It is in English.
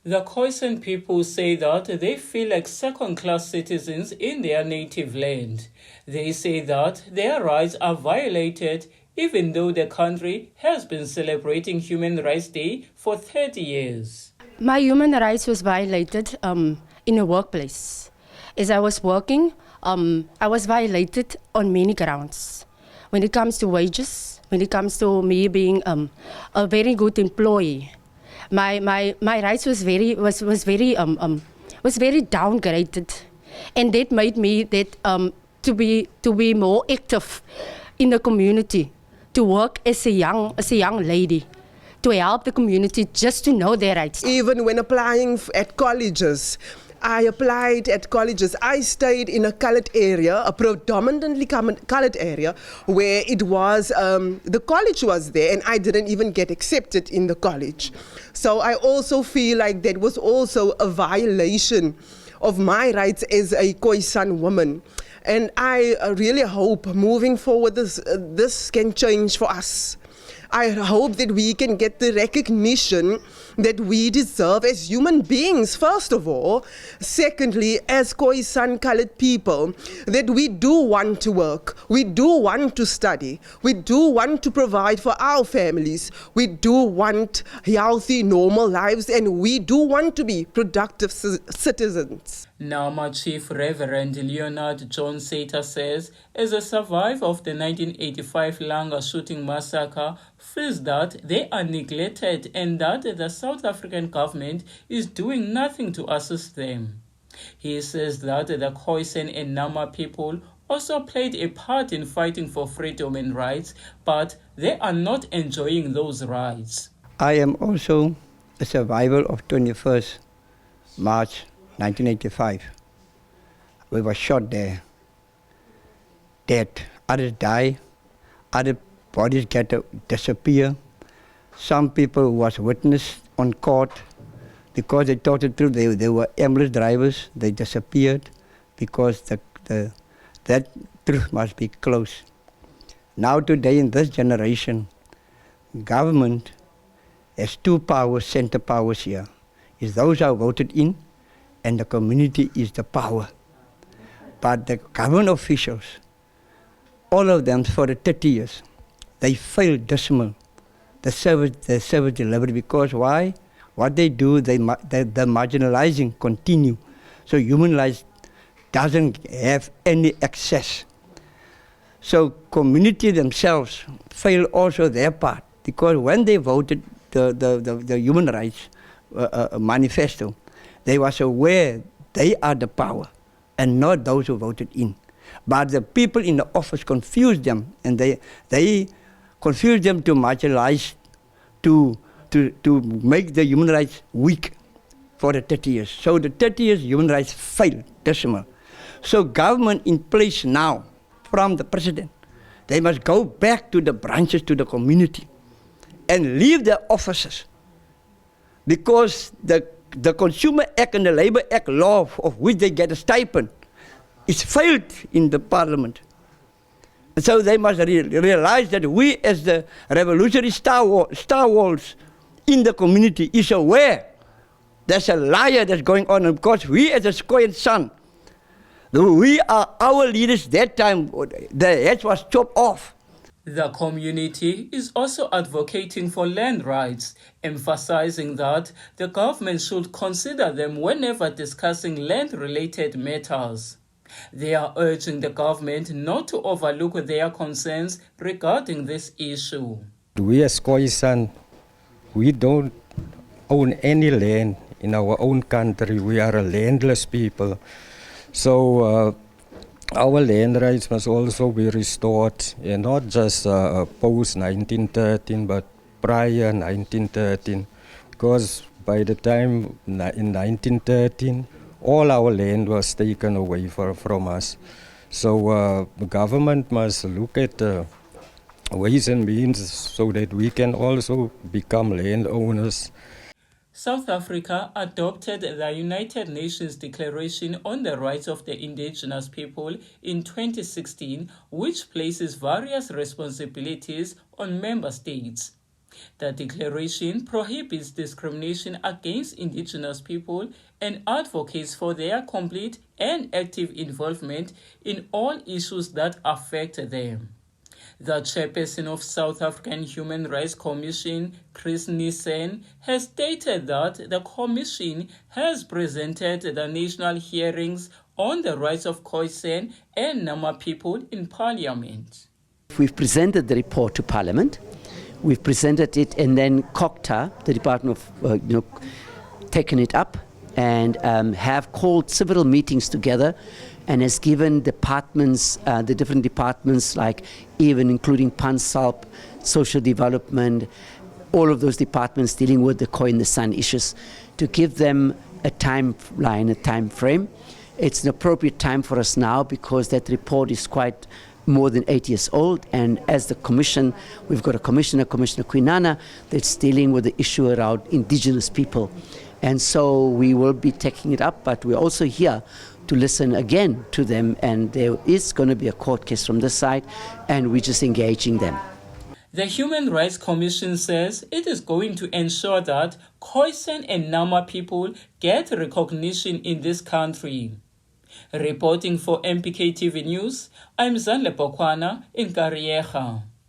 The Khoisan people say that they feel like second-class citizens in their native land. They say that their rights are violated even though the country has been celebrating Human Rights Day for 30 years. My human rights was violated in a workplace. As I was working, I was violated on many grounds. When it comes to wages, when it comes to me being a very good employee, my rights was very downgraded, and that made me to be more active in the community, to work as a young lady, to help the community just to know their rights. Even when applying at colleges, I applied at colleges. I stayed in a colored area, a predominantly colored area, where it was, the college was there, and I didn't even get accepted in the college. So I also feel like that was also a violation of my rights as a Khoisan woman. And I really hope moving forward this can change for us. I hope that we can get the recognition that we deserve as human beings, first of all. Secondly, as Khoisan colored people, that we do want to work, we do want to study, we do want to provide for our families, we do want healthy, normal lives, and we do want to be productive citizens. Nama Chief Reverend Leonard John Sater says, as a survivor of the 1985 Langa shooting massacre, feels that they are neglected and that the South African government is doing nothing to assist them. He says that the Khoisan and Nama people also played a part in fighting for freedom and rights, but they are not enjoying those rights. I am also a survivor of 21st March 1985. We were shot there, dead. Others die, other bodies disappear. Some people who was witness on court, because they told the truth, they were ambulance drivers, they disappeared because that truth must be closed. Now today in this generation, government has two powers, center powers here. Is those who are voted in, and the community is the power. But the government officials, all of them for the 30 years, they failed dismal the service delivery, because why? What they do, the marginalizing continue. So human rights doesn't have any access. So community themselves fail also their part, because when they voted the human rights manifesto, they was aware they are the power and not those who voted in. But the people in the office confused them, and they confused them to marginalize, to make the human rights weak for the 30 years. So the 30 years human rights failed, decimal. So government in place now, from the president, they must go back to the branches, to the community, and leave their offices, because the Consumer Act and the Labour Act law, of which they get a stipend, is failed in the parliament. And so they must realize that we, as the revolutionary star walls in the community, is aware there's a liar that's going on, because we, as a Khoisan son, we are our leaders. That time the head was chopped off. The community is also advocating for land rights, emphasizing that the government should consider them whenever discussing land-related matters. They are urging the government not to overlook their concerns regarding this issue. We as Khoisan, we don't own any land in our own country. We are a landless people. So our land rights must also be restored, and not just post-1913, but prior 1913. Because by the time in 1913, all our land was taken away from us. So the government must look at ways and means so that we can also become landowners. South Africa adopted the United Nations Declaration on the Rights of the Indigenous People in 2016, which places various responsibilities on member states. The declaration prohibits discrimination against indigenous people and advocates for their complete and active involvement in all issues that affect them. The chairperson of South African Human Rights Commission, Chris Nissen, has stated that the commission has presented the national hearings on the rights of Khoisan and Nama people in Parliament. We've presented the report to Parliament. We've presented it, and then COCTA, the Department of, taken it up and have called several meetings together, and has given departments, the different departments, like even including PANSALP, social development, all of those departments dealing with the Khoi and the San issues, to give them a timeline, a time frame. It's an appropriate time for us now because that report is quite more than 8 years old, and as the commission, we've got a commissioner, Commissioner Quinana, that's dealing with the issue around indigenous people. And so we will be taking it up, but we're also here to listen again to them, and there is going to be a court case from this side, and we're just engaging them. The Human Rights Commission says it is going to ensure that Khoisan and Nama people get recognition in this country. Reporting for MPK TV News, I'm Zanle Pokwana in Kariega.